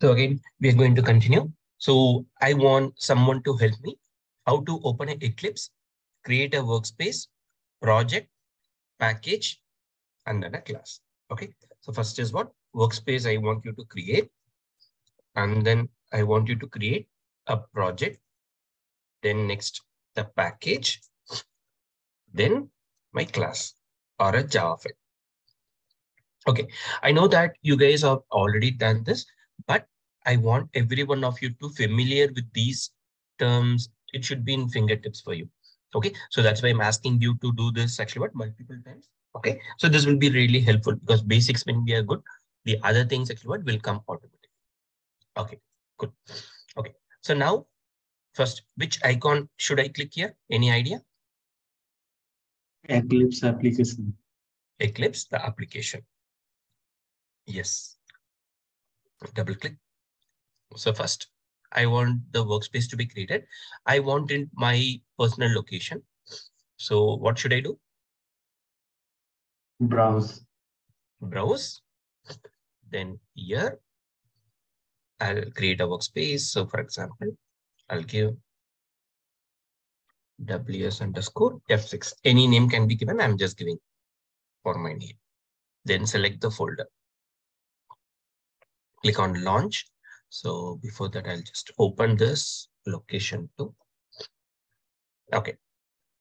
So again, we are going to continue. So I want someone to help me how to open an Eclipse, create a workspace, project, package, and then a class. Okay. So first is what? Workspace I want you to create. And then I want you to create a project. Then next, the package. Then my class or a Java file. Okay. I know that you guys have already done this, but I want every one of you to familiar with these terms. It should be in fingertips for you. Okay. So that's why I'm asking you to do this actually what multiple times. Okay. So this will be really helpful because basics when we are good, the other things actually what will come automatically. Okay, good. Okay. So now first, which icon should I click here? Any idea? Eclipse application. Eclipse, the application. Yes. Double click. So first, I want the workspace to be created. I want in my personal location. So what should I do? Browse. Browse. Then here, I'll create a workspace. So for example, I'll give ws_f6. Any name can be given. I'm just giving for my name. Then select the folder. Click on launch. So before that, I'll just open this location too. Okay.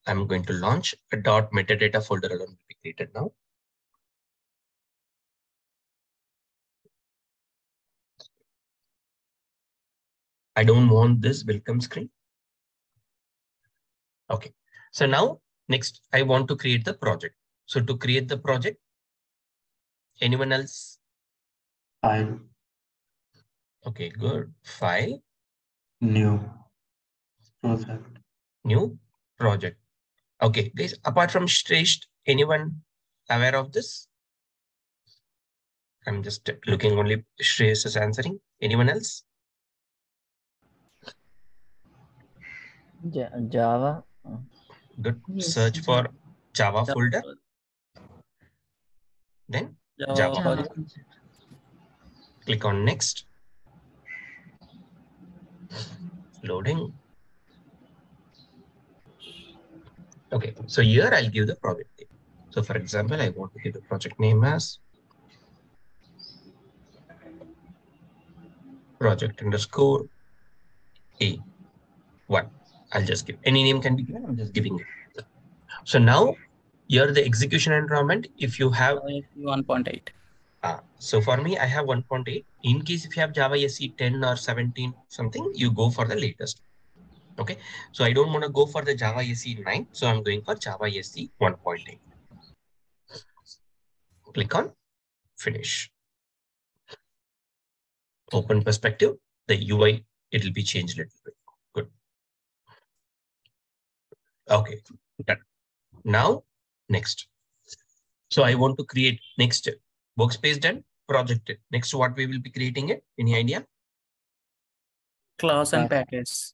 I'm going to launch a .metadata folder alone will be created now. I don't want this welcome screen. Okay. So now next I want to create the project. So to create the project, anyone else? File. Okay, good. File. New. Project. New project. Okay, guys, apart from Shresh, anyone aware of this? I'm just looking only Shresh is answering. Anyone else? Java. Good. Yes. Search for Java folder. Then Java. Click on next. Loading. Okay, so here I'll give the project name. So for example, I want to give the project name as project_A1. I'll just give any name can be given. I'm just giving it. So now here the execution environment, if you have 1.8. So for me, I have 1.8. In case if you have Java SE 10 or 17 something, you go for the latest. Okay. So I don't want to go for the Java SE 9. So I'm going for Java SE 1.8. Click on finish. Open perspective, the UI, it will be changed a little bit. Good. Okay. Done. Now, next. So I want to create next workspace done, project it. Next, what we will be creating it? Any idea? Class and package.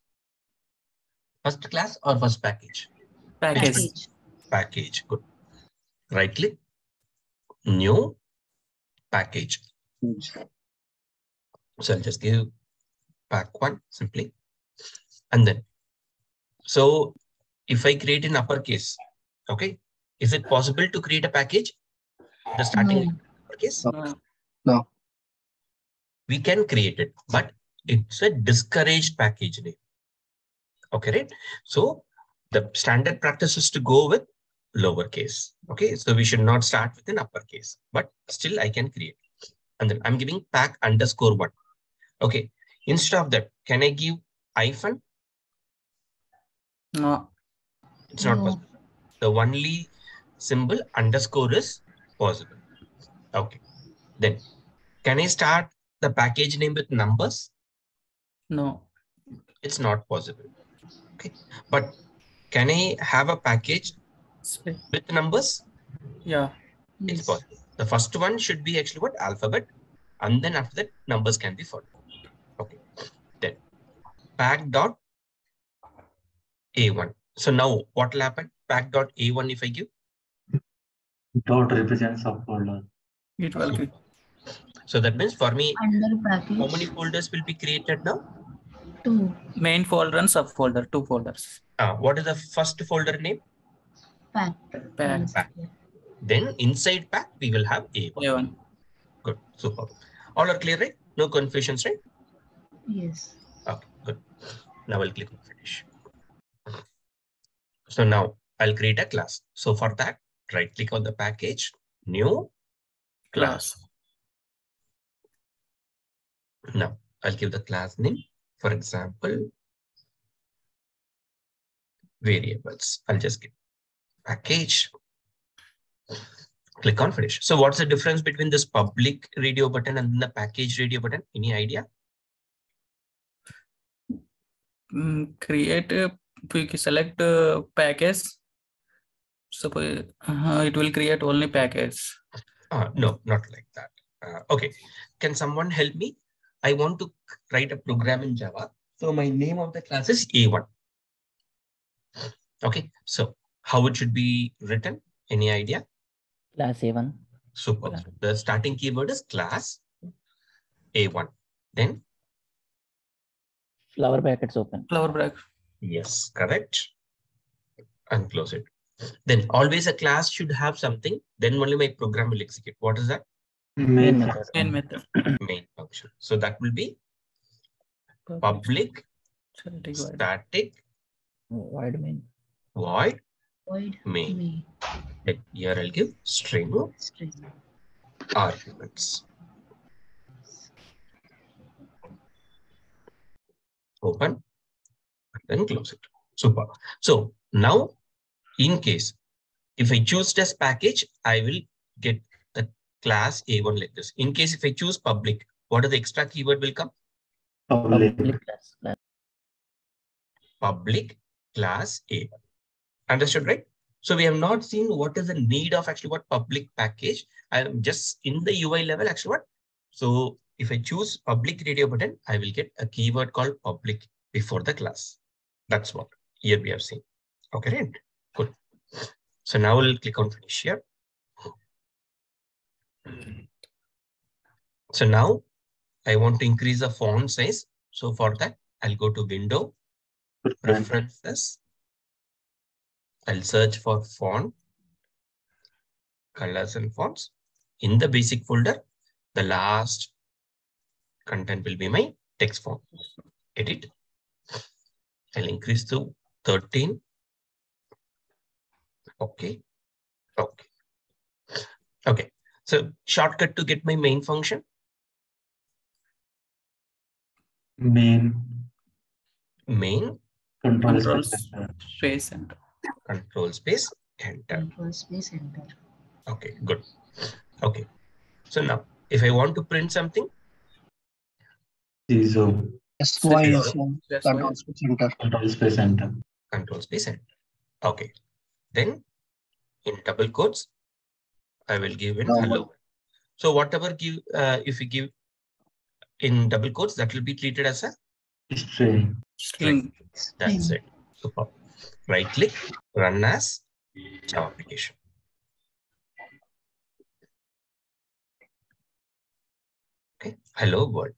First class or first package? Package. Package. Good. Right click. New package. So I'll just give pack1 simply. And then, so if I create in uppercase, okay, is it possible to create a package? The starting uppercase? No. We can create it, but it's a discouraged package name. Okay, right? So the standard practice is to go with lowercase. Okay, so we should not start with an uppercase, but still I can create. And then I'm giving pack_1. Okay, instead of that, can I give hyphen? No. It's not possible. The only symbol underscore is possible. Okay, then can I start the package name with numbers? No. It's not possible. Okay, but can I have a package with numbers? Yeah. It's possible. The first one should be actually what? Alphabet. And then after that, numbers can be followed. Okay. Then pack.A1. So now what will happen? Pack.A1 if I give? Dot represents subfolder. It will be. So that means for me, Under package. how many folders will be created now? 2. Main folder and subfolder, 2 folders. What is the first folder name? Pack. Pack. Pack. Then inside pack, we will have A1. A1. Good, super. All are clear, right? No confusions, right? Yes. Okay, good. Now I'll click on finish. So now I'll create a class. So for that, right click on the package, new class. Now I'll give the class name, for example, variables. I'll just give package. Click on finish. So what's the difference between this public radio button and the package radio button? Any idea? Create a, we select package. Suppose it will create only package. No, not like that. Okay. Can someone help me? I want to write a program in Java. So my name of the class is A1. Okay. So how it should be written? Any idea? Class A1. Super. Class. The starting keyword is class A1. Then Flower brackets open. Flower bracket. yes, correct. And close it. Then always a class should have something. Then only my program will execute. What is that? Main method. Main method. Main function. So that will be public static Void main. void Void main. main. Then here I'll give string String. arguments. Open and then close it. Super. So now in case if I choose this package, I will get the class A1 like this. In case if I choose public, what are the extra keyword will come? Public. Class. Public class A1. Understood, right? So we have not seen what is the need of actually what public package. I'm just in the UI level actually what. So if I choose public radio button, I will get a keyword called public before the class. That's what here we have seen. Okay, right? Good. So now we'll click on finish here. So now I want to increase the font size. So for that, I'll go to Window, Preferences. I'll search for font, colors and fonts. In the basic folder, the last content will be my text font. Edit. I'll increase to 13. Okay. Okay. Okay. So shortcut to get my main function. Main. Main Control Space enter. control space enter. Control space enter. Okay, good. Okay. So now if I want to print something, CISO. SY That's control space enter. Control space enter. control space enter. Okay. Then in double quotes, I will give in hello. So whatever give if we give in double quotes, that will be treated as a String. String. that's it. Super. Right click, run as Java application. Okay, hello world.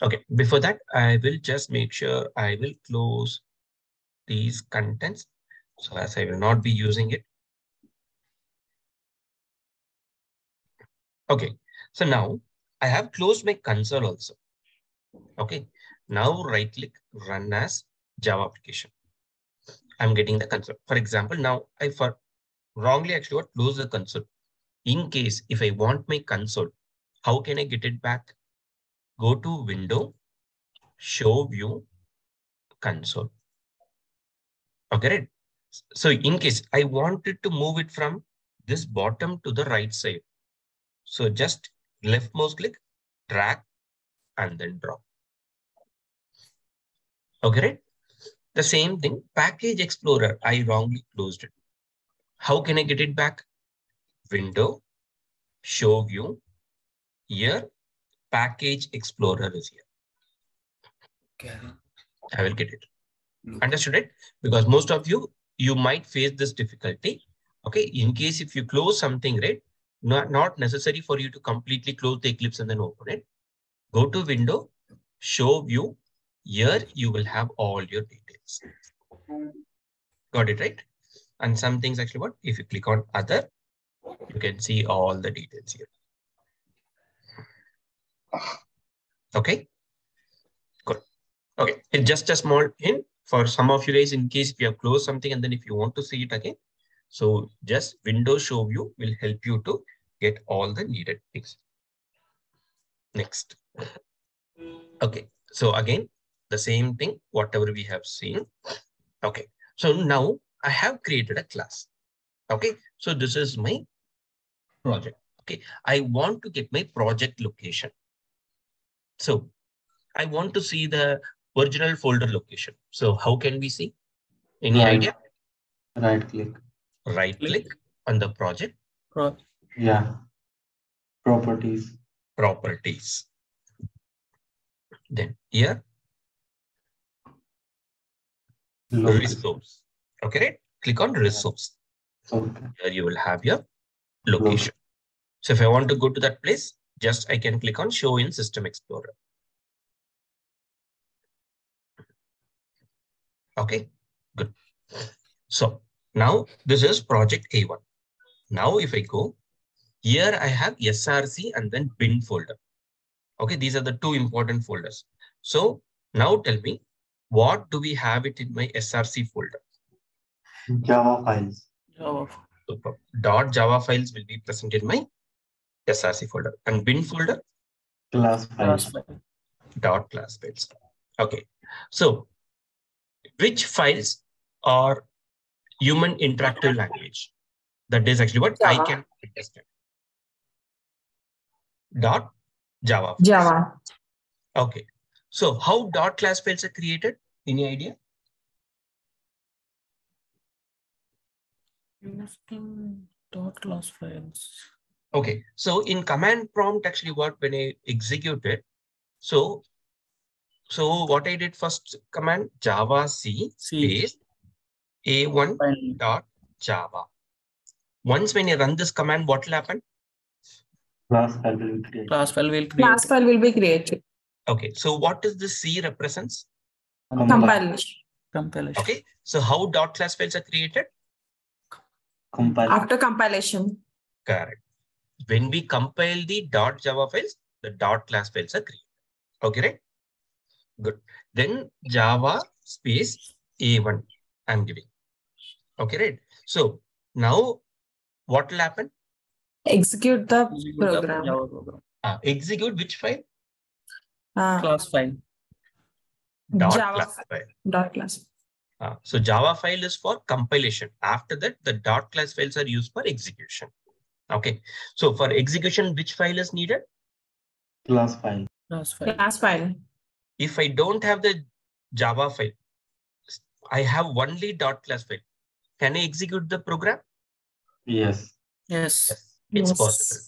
Okay, before that, I will just make sure I will close these contents. So as I will not be using it. Okay, so now I have closed my console also. Okay, now right click, run as Java application. I'm getting the console. For example, now I wrongly actually close the console. In case if I want my console, how can I get it back? Go to Window, Show View, Console. Okay, right? So in case I wanted to move it from this bottom to the right side. So just left mouse click, drag, and then drop. Okay, right? The same thing, Package Explorer, I wrongly closed it. How can I get it back? Window, Show View. Here, Package Explorer is here. I will get it. Understood it? Because most of you might face this difficulty. Okay, in case if you close something, right? not necessary for you to completely close the Eclipse and then open it. Go to Window, Show View. Here you will have all your details. Got it, right? And some things actually what? If you click on Other, you can see all the details here. Okay, good. Okay, it's just a small hint for some of you guys in case if you have closed something and then if you want to see it again. So just Window Show View will help you to get all the needed things. Next. Okay, so again, the same thing, whatever we have seen. Okay, so now I have created a class. Okay, so this is my project. Okay, I want to get my project location. So I want to see the original folder location. So how can we see? Any idea? Right click. Right click on the project. Yeah. Properties. Properties. Then here, Local. resource. Okay, right? Click on resource. Okay. Here you will have your location. So if I want to go to that place, just I can click on Show in System Explorer. Okay, good. So now this is project A1. Now if I go, here I have SRC and then bin folder. Okay, these are the two important folders. So now tell me, what do we have it in my SRC folder? Java files. Java. So, .java files will be present in my SRC folder, and bin folder Class Class files. file. .class files. Okay, so which files are human interactive language? That is actually what I can understand. Java files. Java. Okay, so how .class files are created? Any idea? Class files. Okay, so in command prompt, actually what when I execute it, so what I did first command Java C space A1 dot Java. Once when you run this command, what will happen? Class file will be created. Class file will create. Class file will be created. Okay, so what does the C represents? Compilation. Compilation. Okay, so how .class files are created? Compile. After compilation. Correct. When we compile the .java files, the .class files are created. Okay, right? Good. Then Java space A1 I'm giving. Okay, right? So now what will happen? Execute the Execute the program. Java program. Execute which file? Class file. Java .class file. dot class. So Java file is for compilation. After that, the .class files are used for execution. Okay. So for execution, which file is needed? Class file. Class file. Class file. If I don't have the Java file, I have only .class file. Can I execute the program? Yes. Yes. It's Yes. possible.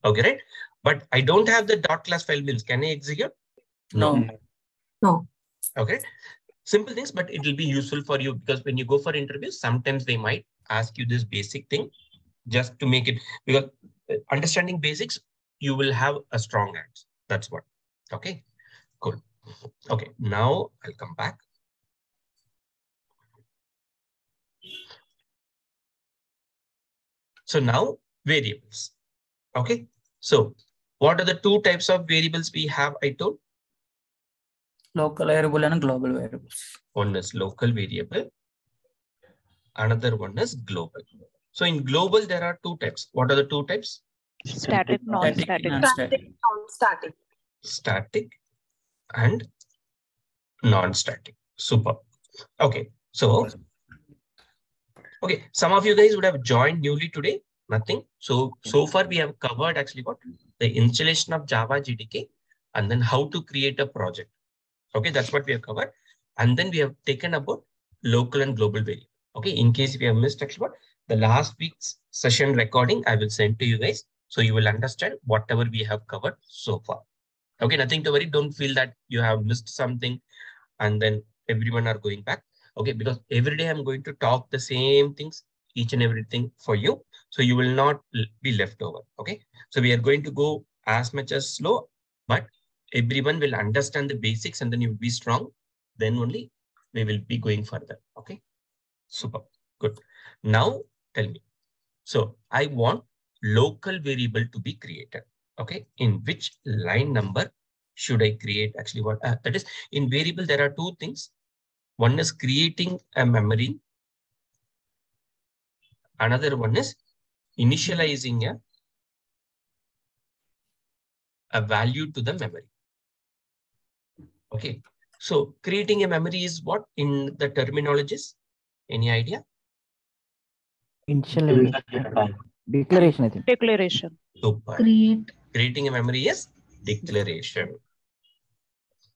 Okay, right? But I don't have the .class file means can I execute? No. No. Okay. Simple things, but it will be useful for you because when you go for interviews, sometimes they might ask you this basic thing just to make it, because understanding basics, you will have a strong answer. That's what. Okay, cool. Okay, now I'll come back. So now variables. Okay, so what are the two types of variables we have? I told Local variable and global variables. one is local variable, another one is global. So in global, there are two types. What are the two types? Static, non-static. Non-static. Static. Static and non-static. Super. Okay, so okay, some of you guys would have joined newly today. Nothing. So far we have covered actually what the installation of Java JDK and then how to create a project. Okay, that's what we have covered. And then we have taken about local and global variable. Okay, in case if you have missed actually what the last week's session recording, I will send to you guys. So you will understand whatever we have covered so far. Okay, nothing to worry. Don't feel that you have missed something and then everyone are going back. Okay, because every day I'm going to talk the same things, each and everything for you. So you will not be left over. Okay. So we are going to go as much as slow, but everyone will understand the basics and then you will be strong. Then only we will be going further. Okay. Super. Good. Now tell me. So I want local variable to be created. Okay. In which line number should I create? Actually, what that is in variable, there are two things. One is creating a memory. Another one is initializing a value to the memory. Okay. So creating a memory is what in the terminologies? Any idea? Initialization. Declaration, I think. Declaration. Super. Creating a memory is declaration.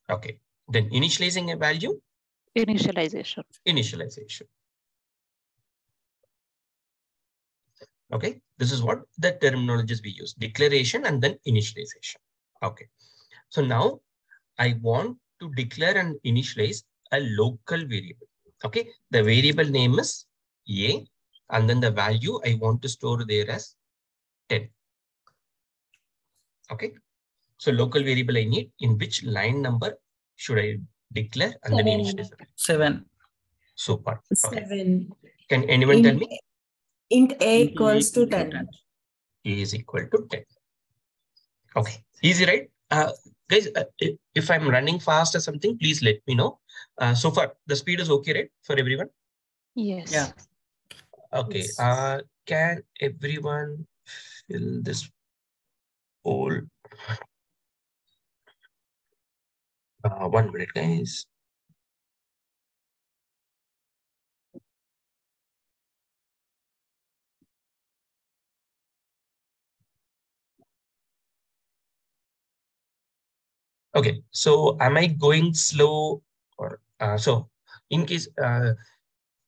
Okay. Then initializing a value? Initialization. Initialization. Okay. This is what the terminologies we use. Declaration and then initialization. Okay. So now I want to declare and initialize a local variable. Okay. The variable name is A and then the value I want to store there as 10. Okay. So local variable I need, in which line number should I declare and then initialize? 7. Super. Okay. 7. Can anyone tell me? Int A equals to 10. A is equal to 10. Okay. Easy, right? Guys, if I'm running fast or something, please let me know. So far, the speed is okay, right? For everyone? Yes. Yeah. Okay. Can everyone fill this poll? 1 minute, guys. Okay, so am I going slow or so in case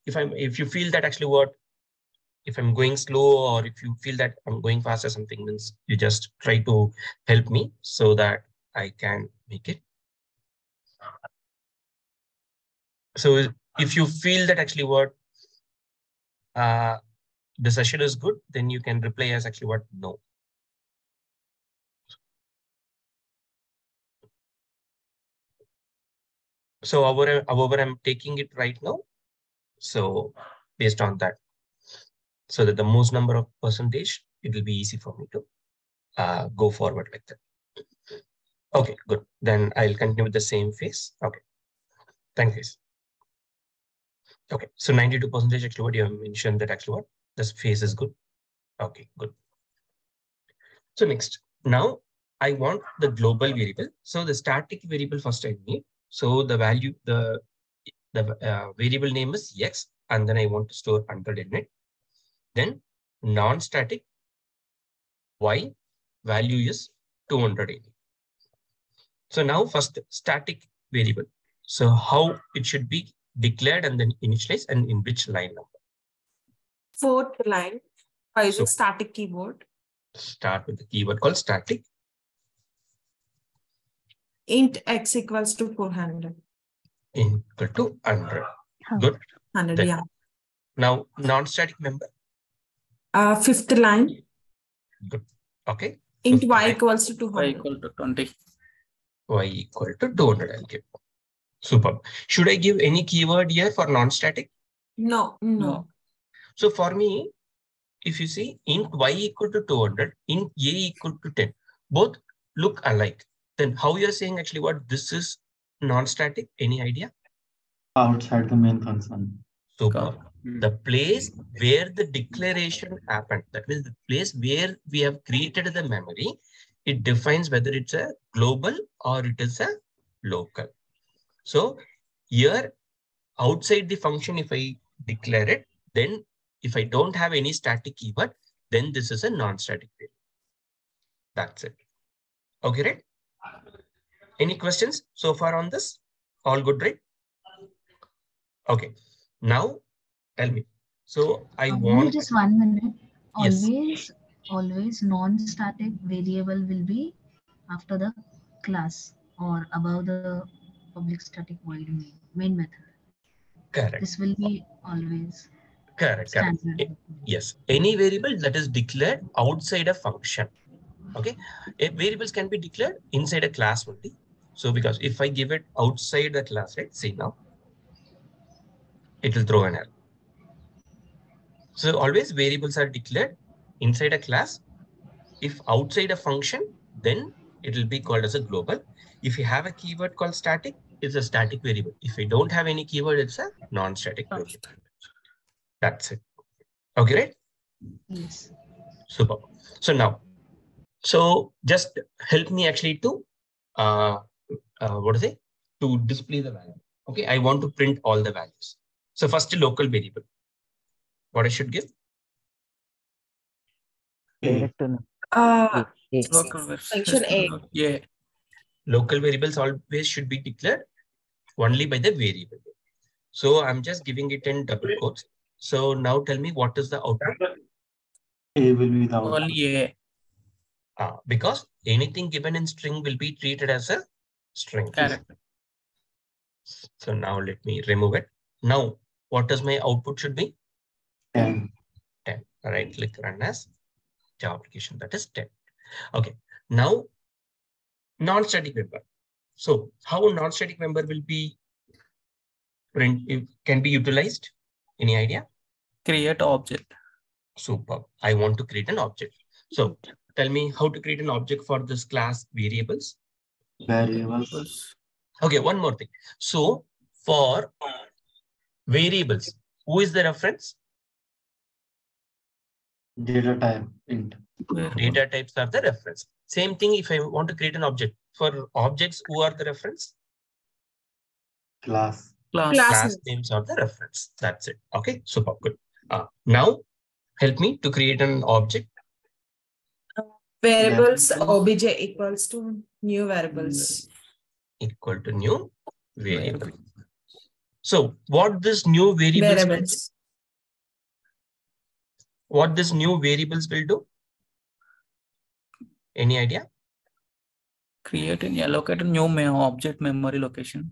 if you feel that actually what if I'm going slow or if you feel that I'm going fast or something, means you just try to help me so that I can make it. So if you feel that actually what the session is good, then you can reply as actually what no. So however I'm taking it right now. So based on that, so that the most number of percentage, it will be easy for me to go forward like that. Okay, good. Then I'll continue with the same phase. Okay, thank you. Okay, so 92% actually what you have mentioned that actually what this phase is good. Okay, good. So next, now I want the global variable. So the static variable first I need. So the value, the variable name is X, and then I want to store 100 in it. Then non-static Y value is 200 in it. So now first static variable. So how it should be declared and then initialized and in which line number? 4th line by using So- static keyword. Start with the keyword called static. Int X equals to 400. Equal to 100. Good. 100, Then- yeah. Now non-static member. 5th line. Good. Okay. Int Fifth Y line. equals to Y 200. equal to 20. Y equal to 200. I'll give. Superb. Should I give any keyword here for non-static? No. No. So for me, if you see int Y equal to 200, int A equal to 10, both look alike. Then how you're saying actually what this is non-static? Any idea? Outside the main function. Superb. The place where the declaration happened, that means the place where we have created the memory, it defines whether it's a global or it is a local. So here outside the function, if I declare it, then if I don't have any static keyword, then this is a non-static variable. That's it. Okay, right? Any questions so far on this? All good, right? Okay. Now tell me. So I want just 1 minute. Yes. Always non-static variable will be after the class or above the public static void main method. correct. This will be always. Correct. Standard. Yes. Any variable that is declared outside a function. Okay. Variables can be declared inside a class only. So because if I give it outside the class, right? See now, it will throw an error. So always variables are declared inside a class. If outside a function, then it will be called as a global. If you have a keyword called static, it's a static variable. If you don't have any keyword, it's a non-static variable. That's it. Okay, right? Yes. Super. So now, just help me actually to to display the value. Okay, I want to print all the values. So first, local variable. What I should give? Direct Uh, A. Local Function A. Yeah. Local variables always should be declared only by the variable. So I'm just giving it in double quotes. So now tell me what is the output? A will be the output. Only A. Because anything given in string will be treated as a string. Correct. So now let me remove it. Now, what does my output should be? 10. 10. Right click, run as Java application. That is 10. Okay. Now, non-static member. So how a non-static member will be can be utilized? Any idea? Create object. Super. I want to create an object. So tell me how to create an object for this class variables. Variables. Okay, one more thing. So for variables, who is the reference? Data type int. Data types are the reference. Same thing if I want to create an object. For objects, who are the reference? Class. Class names are the reference. That's it. Okay, super good. Now help me to create an object. Variables obj equals to new variables. Equal to new variable. So what this new variables what this new variables will do? Any idea? Create and allocate a new object memory location.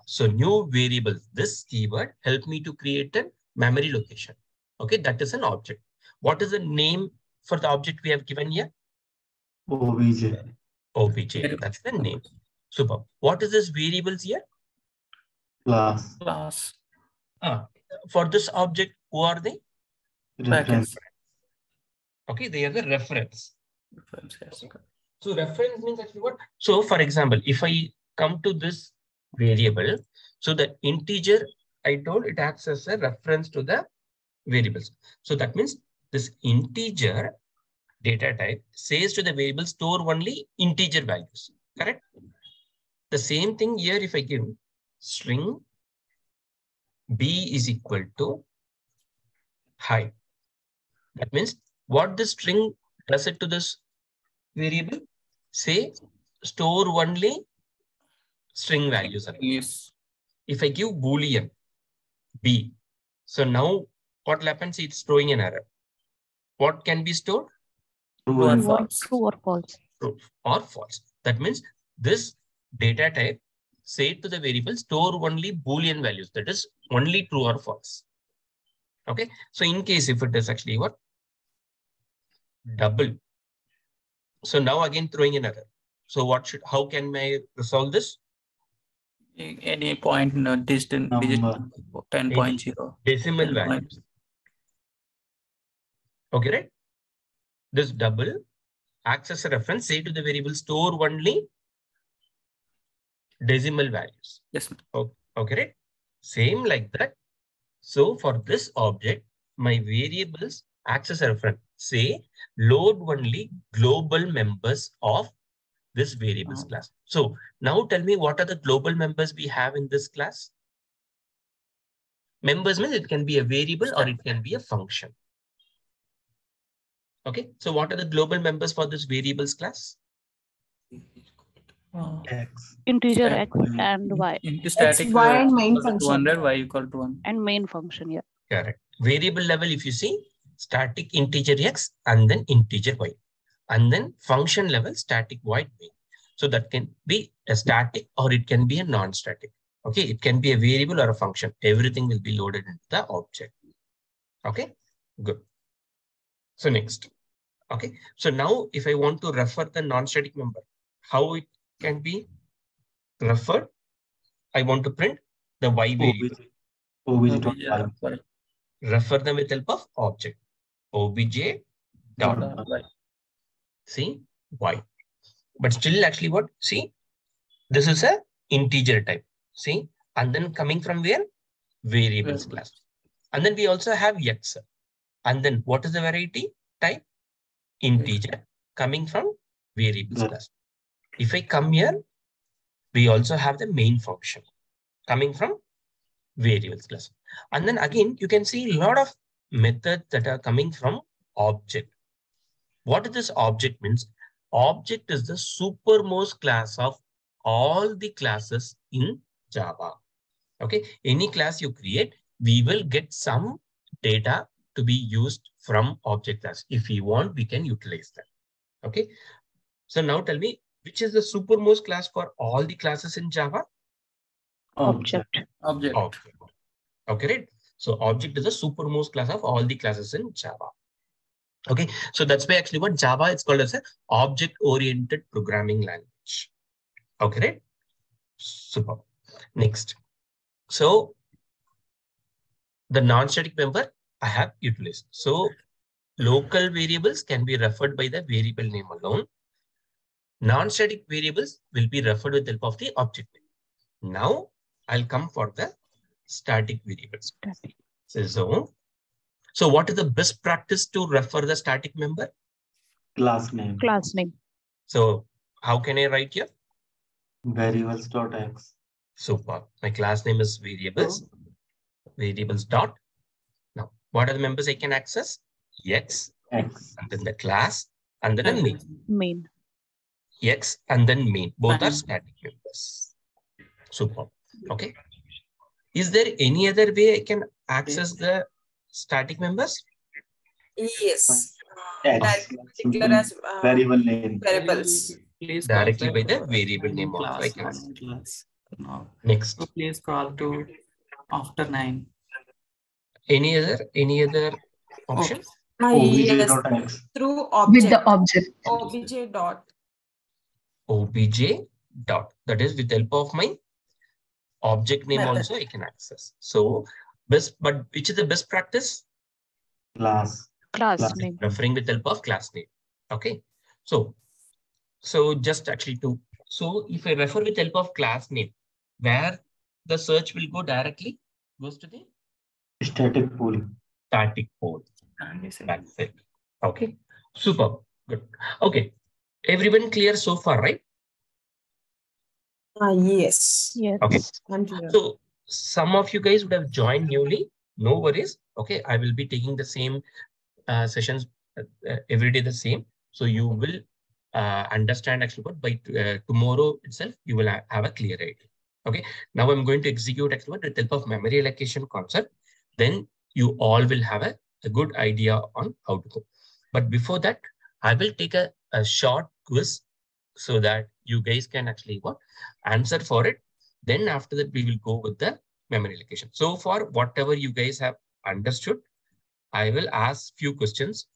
So new variables, this keyword help me to create a memory location. Okay, that is an object. What is the name for the object we have given here? OBJ. OBJ, that's the name. Super. What is this variables here? Class. For this object, who are they? Reference. Okay, they are the reference. So reference means actually what? So for example, if I come to this variable, so the integer I told it acts as a reference to the variables. So that means this integer data type says to the variable store only integer values. Correct? The same thing here if I give string b is equal to height. That means what the string does it to this variable? Say store only string values. Yes. If I give boolean b, so now what happens? It's throwing an error. What can be stored? True or false. True or false. That means this data type say to the variable store only boolean values. That is only true or false. Okay. So in case if it is actually what? Double. So now again throwing an error. So how can I resolve this? Any point in a distant digit 10.0. Decimal values. Okay, right? This double acts as a reference, say to the variable store only decimal values. Yes. Okay, right? Same like that. So for this object, my variables acts as a reference. Say load only global members of this variables class. So now tell me what are the global members we have in this class? Members means it can be a variable or it can be a function. Okay, so what are the global members for this variables class? X. Integer X and Y. Into static Y and main function. 200, Y equal to 1. And main function, yeah. Correct. Variable level, if you see, static integer X and then integer Y. And then function level, static void main. So that can be a static or it can be a non-static. Okay, it can be a variable or a function. Everything will be loaded into the object. Okay, good. So next. Okay, so now if I want to refer the non-static member, how it can be referred? I want to print the y variable. obj.y. Refer them with help of object. Obj dot see y. But still actually what? See, this is a integer type. See, and then coming from where? Variables class. And then we also have x. And then what is the variety type? Integer coming from variables class. If I come here, we also have the main function coming from variables class. And then again, you can see a lot of methods that are coming from object. What this object means? Object is the supermost class of all the classes in Java. Okay, any class you create, we will get some data to be used from object class. If we want, we can utilize that. Okay, so now tell me, which is the supermost class for all the classes in Java? Object. Object. Okay, right? So object is the supermost class of all the classes in Java. Okay, so that's why actually what Java is called as a object-oriented programming language. Okay, right? Super. Next. So the non-static member I have utilized. So local variables can be referred by the variable name alone. Non-static variables will be referred with the help of the object name. Now I'll come for the static variables. So what is the best practice to refer the static member? Class name. Class name. So how can I write here? Variables.x. Super. My class name is variables. Variables dot. Now, what are the members I can access? X. X. And then the class. And then a main. Main. X and then main. Both are static members. Super. Okay. Is there any other way I can access the static members? Yes. X. Particular as Variable name. variables. Please Directly call by that the variable name also I class can access. 1 class. No. Next. So please call to after 9. Any other option? Yes. obj.x. Through object. With the object. Obj dot. Obj dot. That is with the help of my object name Method. also I can access. So best, but which is the best practice? Class. Class name. Referring with the help of class name. Okay. So just actually so if I refer with the help of class name, where the search will go directly goes to the Static pool. static pool. That's it. Okay. Super. Good. Okay. Everyone clear so far, right? Yes. Yes. Okay. I'm clear. So some of you guys would have joined newly. No worries. Okay. I will be taking the same sessions every day the same. So you will understand actually what by tomorrow itself, you will have a clear idea. Okay. Now I'm going to execute actually what with the help of memory allocation concept. Then you all will have a good idea on how to go. But before that, I will take a short quiz so that you guys can actually answer for it. Then after that, we will go with the memory allocation. So for whatever you guys have understood, I will ask few questions.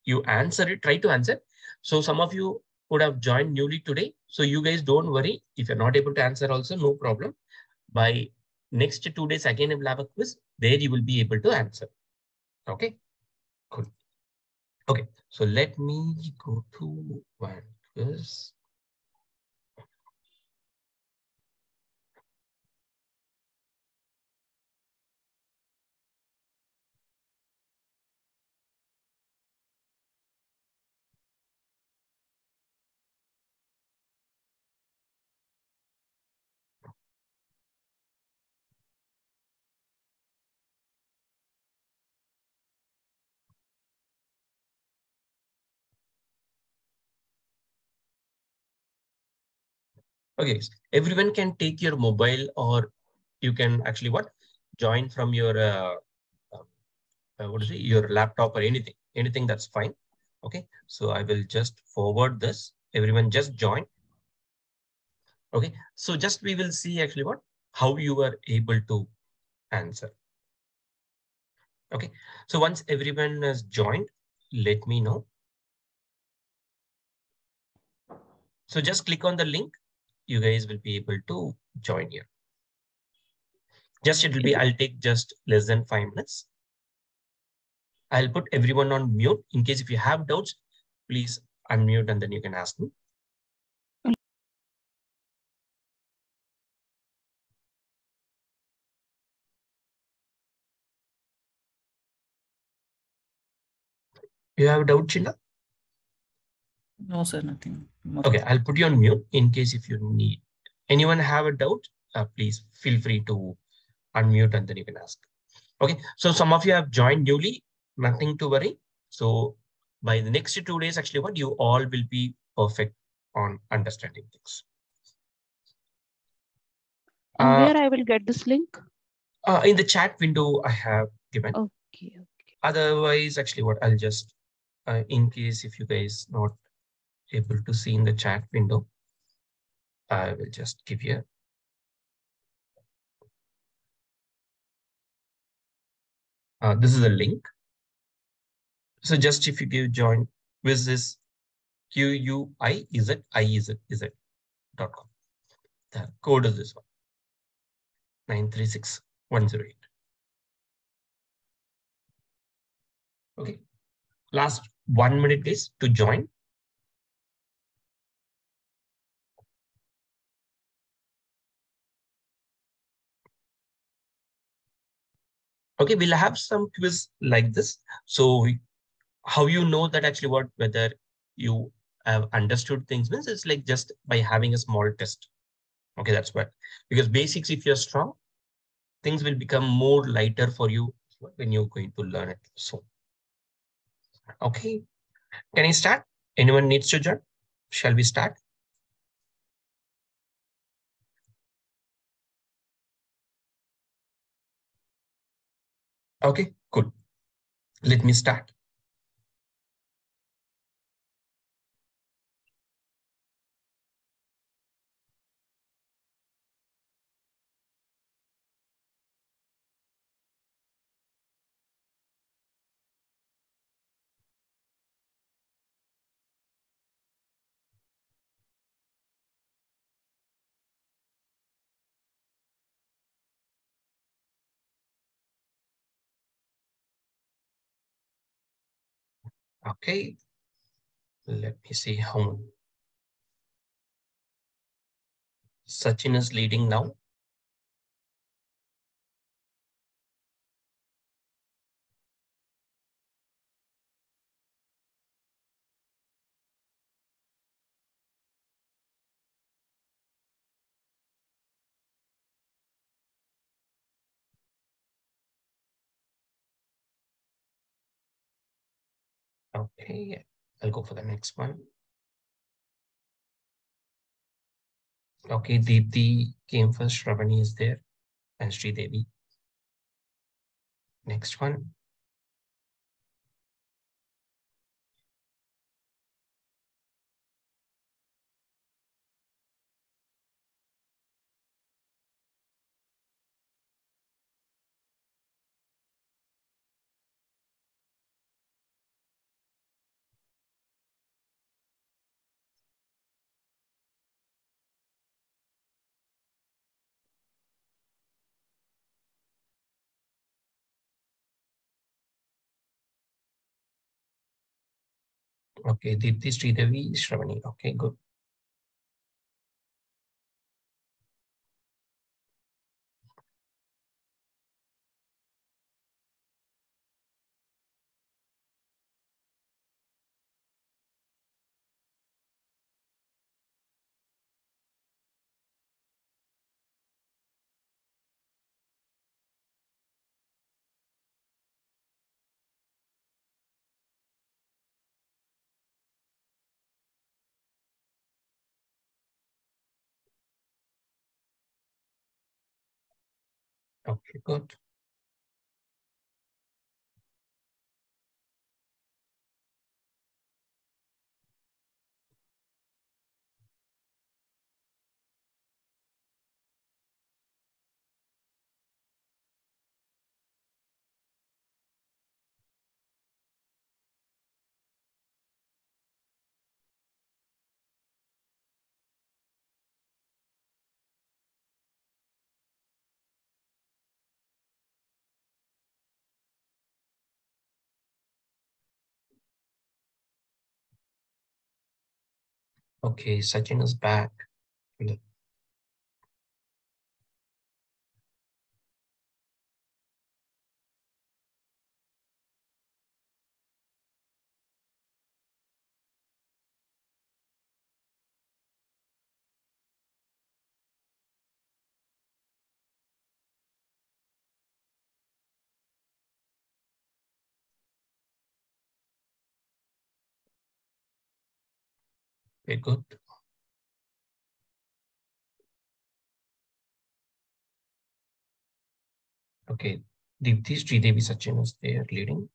You answer it, try to answer. So some of you would have joined newly today. So you guys don't worry. If you're not able to answer also, no problem. By next 2 days, again, I will have a quiz. There you will be able to answer. Okay, cool. Okay, so let me go to one quiz. Okay, everyone can take your mobile or you can actually join from your your laptop or anything that's fine. Okay, so I will just forward this. Everyone just join. Okay, so just we will see actually how you are able to answer. Okay, so once everyone has joined, let me know. So just click on the link. You guys will be able to join here. Just I'll take just less than 5 minutes. I'll put everyone on mute. In case if you have doubts, please unmute and then you can ask me. You have a doubt, Chinna? No, sir, nothing. Okay, I'll put you on mute in case if you need. Anyone have a doubt, please feel free to unmute and then you can ask. Okay, so some of you have joined newly, nothing to worry. So by the next 2 days, actually what you all will be perfect on understanding things. And where I will get this link? In the chat window I have given. Okay. Otherwise, actually what I'll just, in case if you guys not able to see in the chat window, I will just give you. This is a link. So just if you give join with this QUIZIZ.com. The code is this one, 936108. Okay. Last 1 minute guys to join. Okay, we'll have some quiz like this. So how you know that actually whether you have understood things means it's like just by having a small test. Okay, that's what, because basics, if you're strong, things will become more lighter for you when you're going to learn it. So, okay, can I start? Anyone needs to join? Shall we start? Okay, good. Let me start. Okay, let me see how Sachin is leading now. Okay, I'll go for the next one. Okay, Deepthi came first, Shravani is there, and Sri Devi. Next one. Okay, Deepthi, Sri Devi, Shravani. Okay, good. Okay, good. Okay, Sachin is back. Very good. Okay, Deepthi, Sridevi, Sachin is there leading.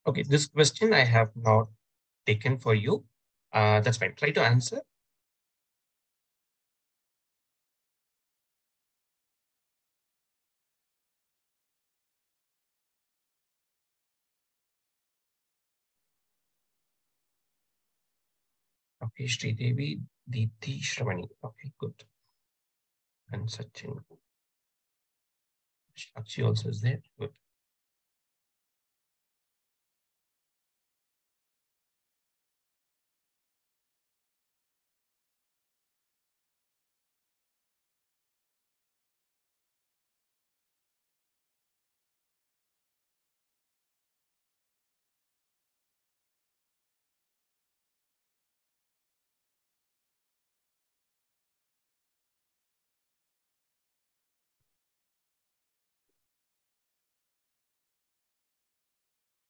Okay, this question I have not taken for you. That's fine. Try to answer. Okay, Sridevi, Deepthi, Shravani. Okay, good. And Sachin. Shakshi also is there. Good.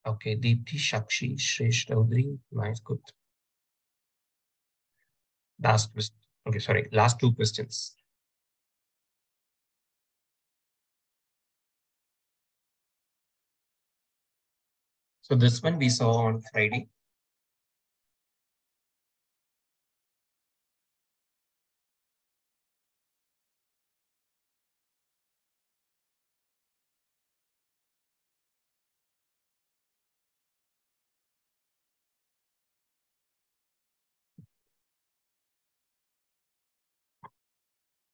Okay, Deepthi, Shakshi, Shresh, Chaudhary. Nice, good. Last question. Okay, sorry. Last two questions. So this one we saw on Friday.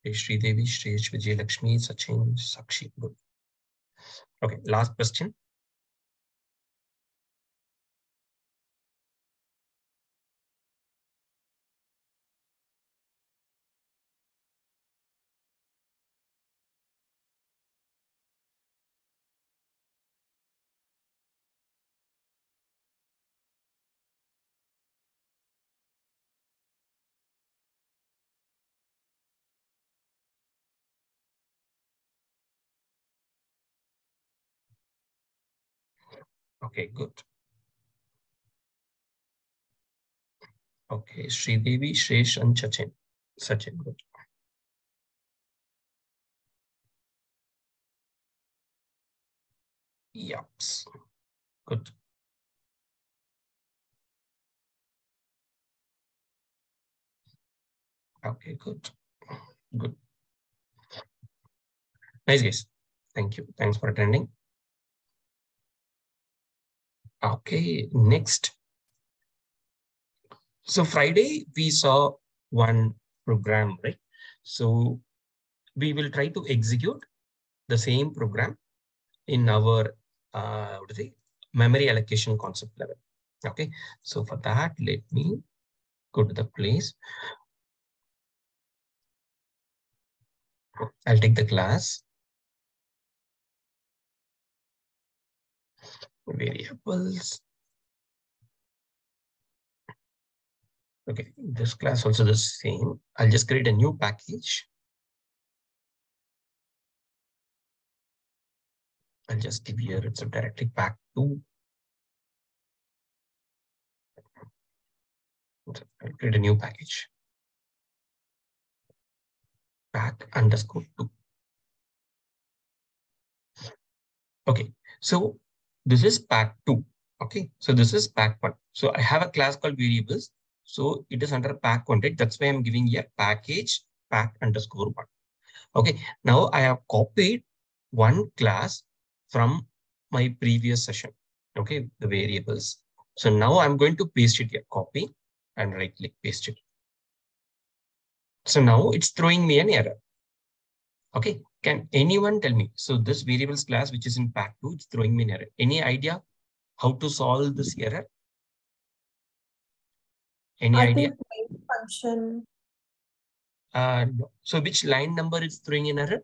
Sridevi, Shresh, Vijay Lakshmi, Sachin, Sakshi. Good. Okay, last question. Okay, good. Okay, Sridevi, Shresh, and Sachin. Sachin, good. Yups. Good. Okay, good. Good. Nice, guys. Thank you. Thanks for attending. Okay, next. So Friday, we saw one program, right? So we will try to execute the same program in our what is it? Memory allocation concept level. Okay, so for that, let me go to the place. I'll take the class variables. Okay, this class also the same. I'll just create a new package. I'll just give here it's a directly pack 2. I'll create a new package. Pack _2. Okay, so this is pack 2. Okay, so this is pack 1. So I have a class called variables. So it is under pack 1, right? That's why I'm giving here package pack _1. Okay, now I have copied one class from my previous session. Okay, the variables. So now I'm going to paste it here. Copy and right click, paste it. So now it's throwing me an error. Okay, can anyone tell me? So this variables class, which is in pack2, it's throwing me an error. Any idea how to solve this error? Any idea? think main function. No. So which line number is throwing an error?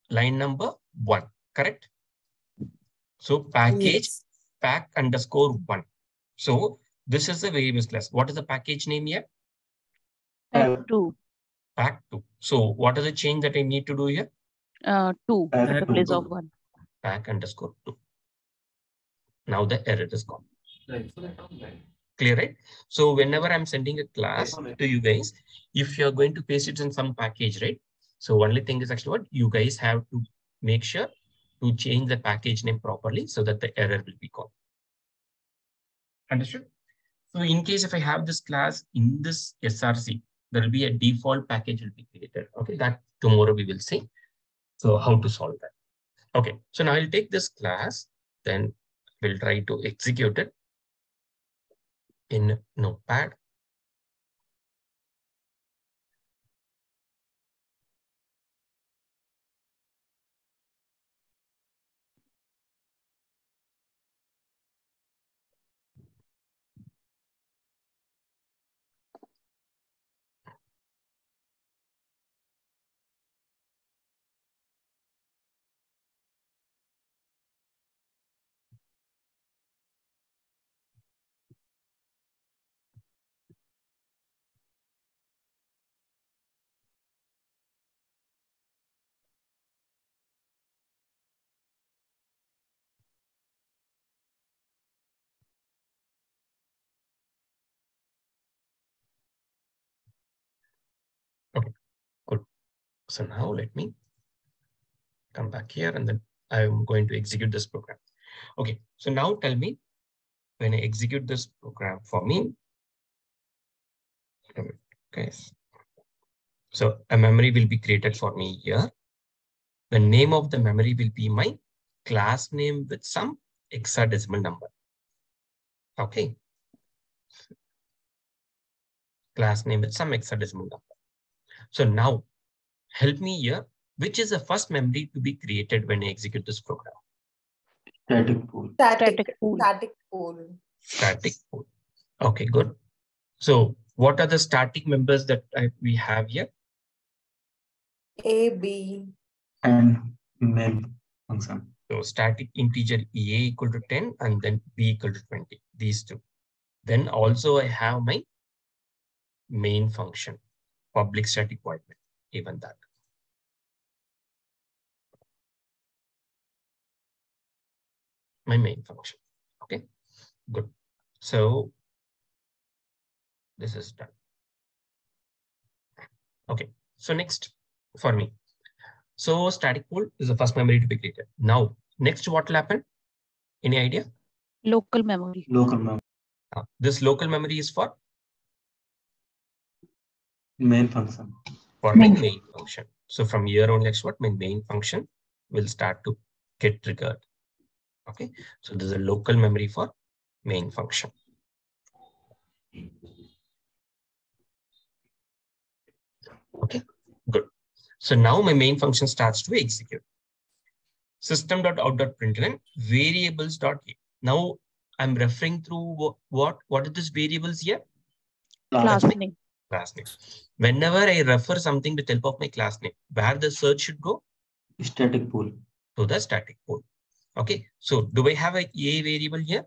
Line number 1, correct? So package Yes. pack_1. So this is the variables class. What is the package name here? Pack2. Pack2. So what is the change that I need to do here? 2 at the place of 1. Pack_2. Now the error is gone. Clear, right? So whenever I'm sending a class to you guys, if you're going to paste it in some package, right? So only thing is actually what you guys have to make sure to change the package name properly so that the error will be gone. Understood? So in case if I have this class in this SRC, there will be a default package will be created. Okay, that tomorrow we will see. So how to solve that. Okay, so now I'll take this class, then we'll try to execute it in Notepad. Okay, good. So now let me come back here and then I'm going to execute this program. Okay, so now tell me when I execute this program for me. Okay, so a memory will be created for me here. The name of the memory will be my class name with some hexadecimal number. Okay. Class name with some hexadecimal number. So now help me here. Which is the first memory to be created when I execute this program? Static pool. Static pool. Static pool. Static pool. Okay, good. So what are the static members that we have here? A, B. And main function. So static integer A equal to 10 and then B equal to 20. These two. Then also I have my main function, public static void main, even that. My main function. Okay, good. So this is done. Okay, so next for me. So static pool is the first memory to be created. Now, next what will happen? Any idea? Local memory. Local memory. This local memory is for? Main function. For my main function. So from here on, next what? My main function will start to get triggered. Okay, so there's a local memory for main function. Okay, good. So now my main function starts to execute. System.out.println variables.a. Now I'm referring through what are these variables here? Class name. Class name. Whenever I refer something with help of my class name, where the search should go? Static pool. To the static pool. Okay, so do I have a variable here?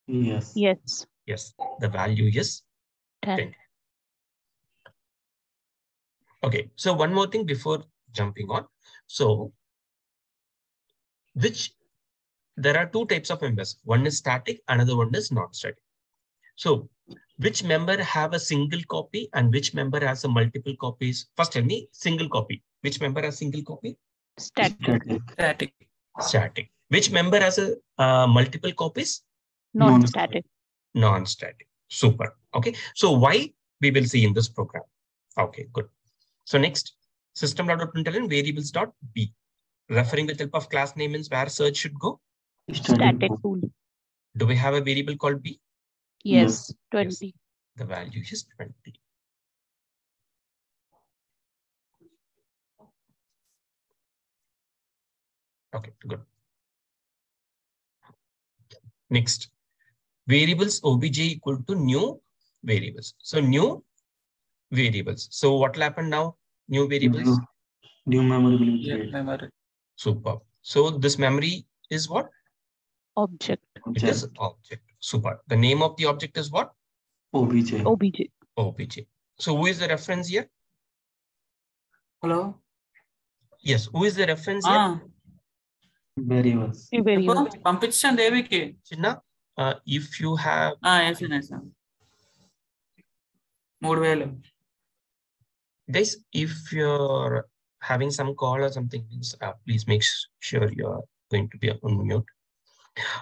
Yes. Yes. Yes, the value is 10. Okay, so one more thing before jumping on. So there are two types of members. One is static, another one is non-static. So which member have a single copy and which member has a multiple copies? First tell me single copy. Which member has single copy? Static. Static. Which member has a multiple copies? Non-static. Non-static. Super. Okay. So why we will see in this program. Okay, good. So next, system.out.println variables.b. Referring with help of class name means where search should go? Static pool. Do we have a variable called B? Yes. Yes. 20. The value is 20. Okay, good. Next, variables obj equal to new variables. So new variables. So what will happen now? New variables. New memory will be Yeah, created. memory. Super. So this memory is what? Object. It is object. Super. The name of the object is what? OBJ. OBJ. OBJ. So who is the reference here? Hello. Yes, who is the reference here? Variables. Variables. పంపించండి ఏవికి. Chinna, if you have వేసాను 3000. guys, if you're having some call or something, please make sure you're going to be on mute.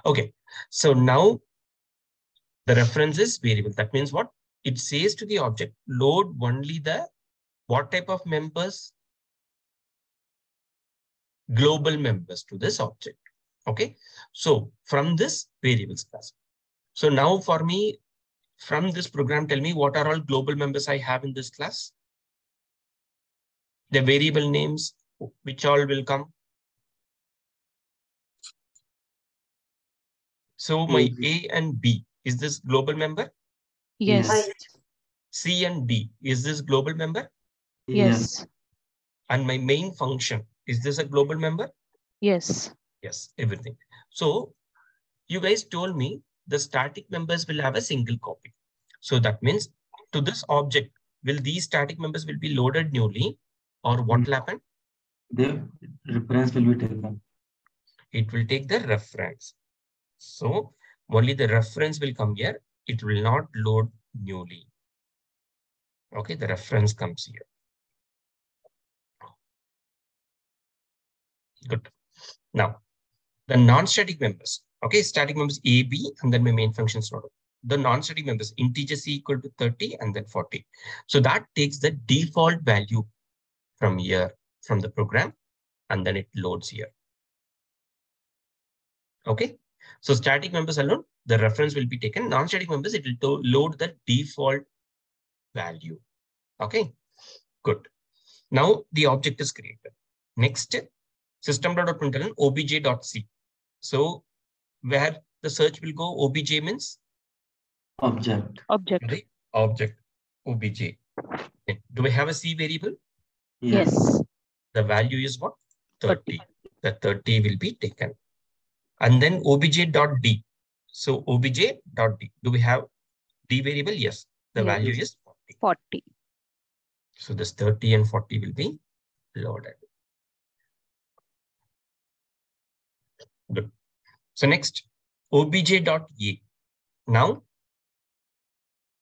Okay, so now the reference is variable. That means what? It says to the object, load only the what type of members? Global members to this object. Okay, so from this variables class. So now for me, from this program, tell me what are all global members I have in this class? The variable names, which all will come. So my A and B, is this global member? Yes. C and D, is this global member? Yes. And my main function, is this a global member? Yes. Yes, everything. So you guys told me the static members will have a single copy. So that means to this object, will these static members will be loaded newly, or what will happen? The reference will be taken. It will take the reference. So only the reference will come here. It will not load newly. Okay, the reference comes here. Good. Now, the non-static members. Okay, static members A, B, and then my main functions not. The non-static members, integer C equal to 30 and then 40. So that takes the default value from here, from the program, and then it loads here. Okay, so static members alone, the reference will be taken. Non-static members, it will load the default value. Okay, good. Now the object is created. Next, system.println obj.c. So where the search will go, obj means Object. Object. right? Object, obj. Do we have a C variable? Yes. The value is what? 30. The 30 will be taken. And then obj.d. So obj.d. Do we have D variable? Yes. The Yes. value is 40. 40. So this 30 and 40 will be loaded. Good. So next, obj.a. Now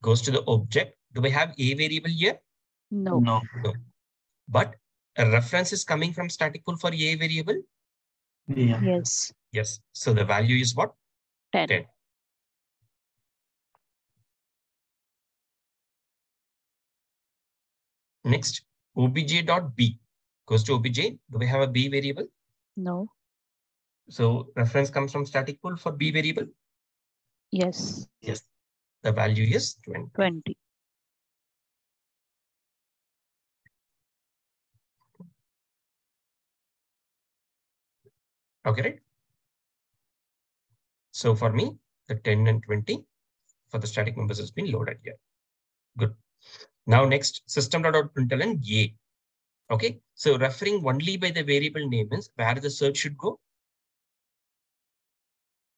goes to the object. Do we have a variable here? No. No. But a reference is coming from static pool for a variable? Yeah. Yes. Yes. So the value is what? 10. 10. Next, obj.b goes to obj. Do we have a b variable? No. So reference comes from static pool for b variable? Yes. Yes. The value is 20. 20. Okay, right? So for me, the 10 and 20 for the static members has been loaded here. Good. Now next, system.println a. Okay, so referring only by the variable name is where the search should go?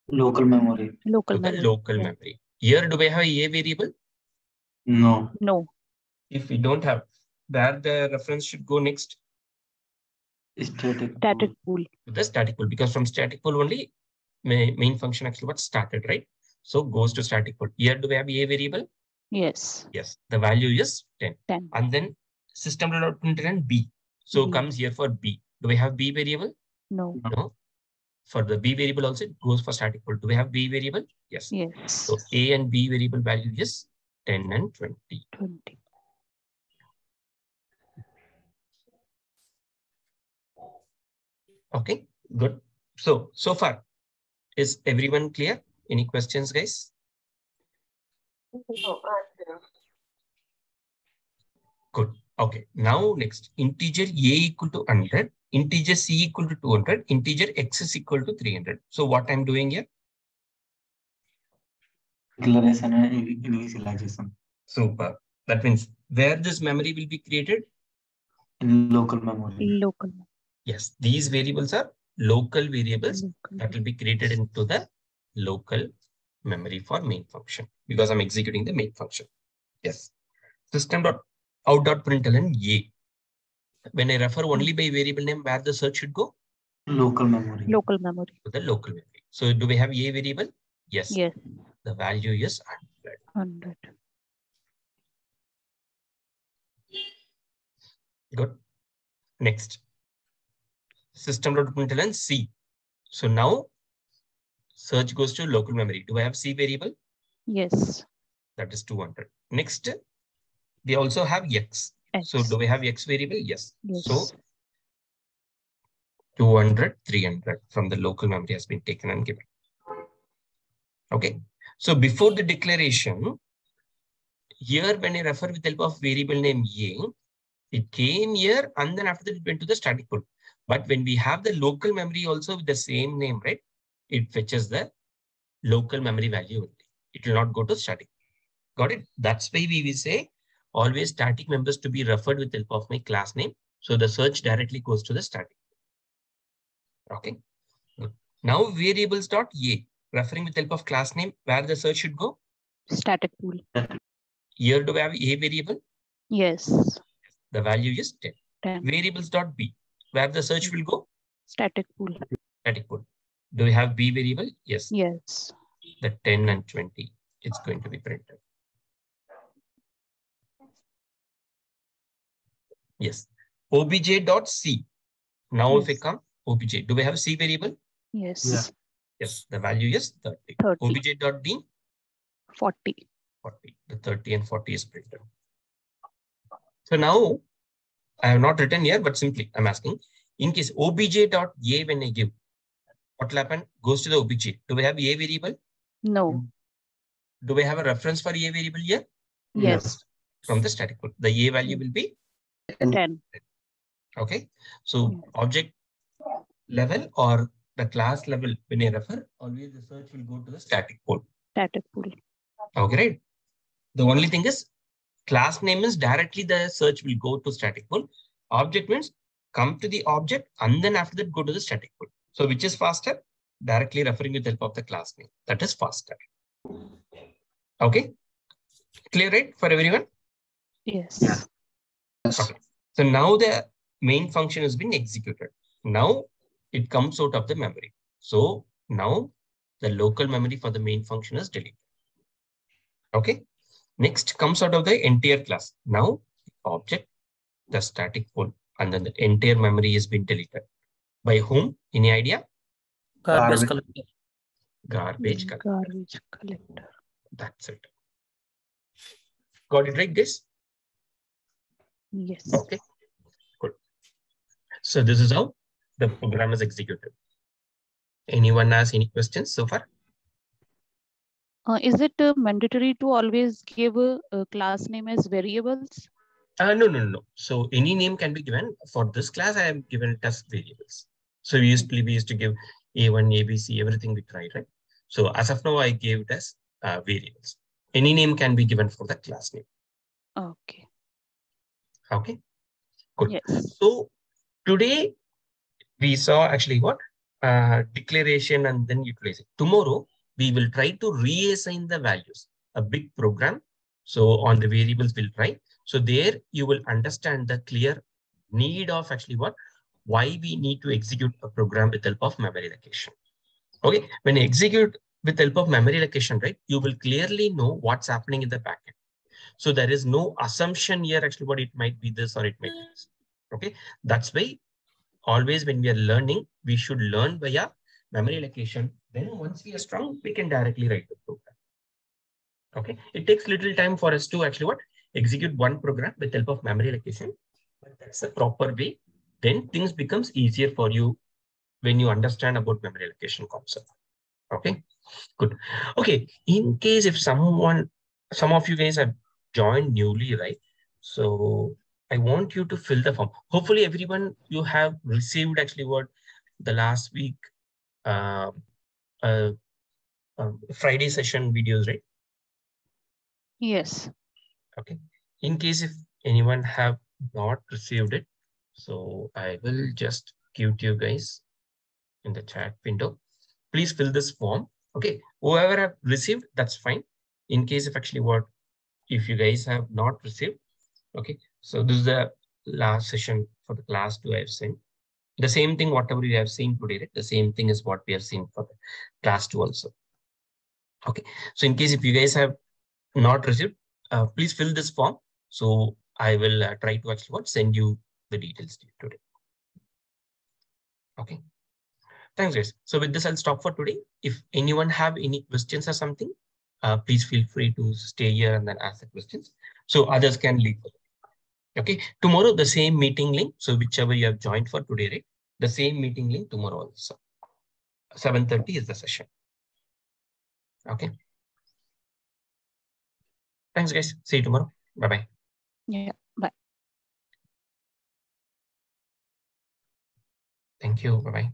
Local memory. Local To the memory. local Yeah. memory. Here, do we have a variable? No. No. If we don't have, where the reference should go next? Static. Static pool. To the static pool, because from static pool only main function actually what started, right? So goes to static pool. Here, do we have a variable? Yes. Yes, the value is 10. 10. And then system.println b. So B. comes here for b. Do we have b variable? No. No. For the b variable also it goes for static pool. Do we have b variable? Yes. Yes. So a and b variable value is 10 and 20. 20. Okay, good. So far, is everyone clear Any questions, guys? Good. Okay. Now next, integer a equal to 100, integer c equal to 200, integer x is equal to 300. So what I'm doing here? Declaration and initialization Super. That means where this memory will be created? in local memory. Local. Yes, these variables are local variables that will be created into the local memory for main function because I'm executing the main function. Yes. System.out.println a. When I refer only by variable name, where the search should go? Local memory. Local memory. To the local memory. So do we have a variable? Yes. Yes. The value is 100. Good. Next. System.println c. So now search goes to local memory. Do I have c variable? Yes. That is 200. Next, we also have x. So do we have x variable? Yes. Yes. So 200, 300 from the local memory has been taken and given. Okay. So before the declaration, here when I refer with the help of variable name a, it came here and then after that it went to the static pool. But when we have the local memory also with the same name, right? It fetches the local memory value only. It will not go to static. Got it? That's why we will say always static members to be referred with the help of my class name. So the search directly goes to the static. Okay. Good. Now variables dot a, referring with the help of class name, where the search should go? Static pool. Here do we have a variable? Yes. The value is 10. 10. Variables dot b, where the search will go? Static pool. Static pool. Do we have b variable? Yes. Yes. The 10 and 20, it's going to be printed. Yes. obj.c. Now Yes. if we come obj, do we have c variable? Yes. Yeah. Yes. The value is 30. 30. obj.d 40. 40. The 30 and 40 is printed. So now I have not written here, but simply I'm asking in case obj.a when I give, what will happen? Goes to the obj. Do we have a variable? No. Do we have a reference for a variable here? Yes. From the static code. The a value will be 10. okay. So object level or the class level, when I refer, always the search will go to the static pool. Static pool. Okay, right? The only thing is class name is directly the search will go to static pool. Object means come to the object and then after that go to the static pool. So which is faster? Directly referring with the help of the class name. That is faster. Okay. Clear, right? For everyone? Yes. Yeah. Okay. So now the main function has been executed. Now it comes out of the memory. So now the local memory for the main function is deleted. Okay. Next comes out of the entire class. Now object, the static pool, and then the entire memory has been deleted. By whom? Any idea? Garbage collector. Garbage collector. Garbage collector. That's it. Got it right, guys? Yes. Okay. Good. So this is how the program is executed. Anyone has any questions so far? Is it mandatory to always give a class name as variables? No. So any name can be given. For this class, I have given it as variables. So we used to give A1, ABC, everything we tried, right? So as of now, I gave it as variables. Any name can be given for the class name. Okay. Okay. Good. Yes. So today we saw actually what? Declaration and then utilization. Tomorrow, we will try to reassign the values, a big program. So on the variables, we'll try. So there you will understand the clear need of actually what, why we need to execute a program with help of memory allocation. Okay, when you execute with help of memory allocation, right, you will clearly know what's happening in the backend. So there is no assumption here actually what it might be this or it might be this. Okay, that's why always when we are learning, we should learn via memory allocation. Then once we are strong, we can directly write the program. Okay, it takes little time for us to actually what, execute one program with help of memory allocation, but that's the proper way. Then things becomes easier for you when you understand about memory allocation concept. Okay. Good. Okay. In case if some of you guys have joined newly, right? So I want you to fill the form. Hopefully everyone, you have received actually what the last week Friday session videos, right? Yes. Okay. In case if anyone have not received it, so I will just give to you guys in the chat window. Please fill this form. Okay. Whoever have received, that's fine. In case if actually what, if you guys have not received, okay. So this is the last session for the class 2 I have sent. The same thing, whatever you have seen today, right? The same thing is what we have seen for the class 2 also. Okay. So in case if you guys have not received, please fill this form. So I will try to actually what, send you the details today. Okay. Thanks, guys. So with this, I'll stop for today. If anyone have any questions or something, please feel free to stay here and then ask the questions, so others can leave. Okay. Tomorrow, the same meeting link. So whichever you have joined for today, right? The same meeting link tomorrow also. 7:30 is the session. Okay. Thanks, guys. See you tomorrow. Bye-bye. Yeah. Bye. Thank you. Bye-bye.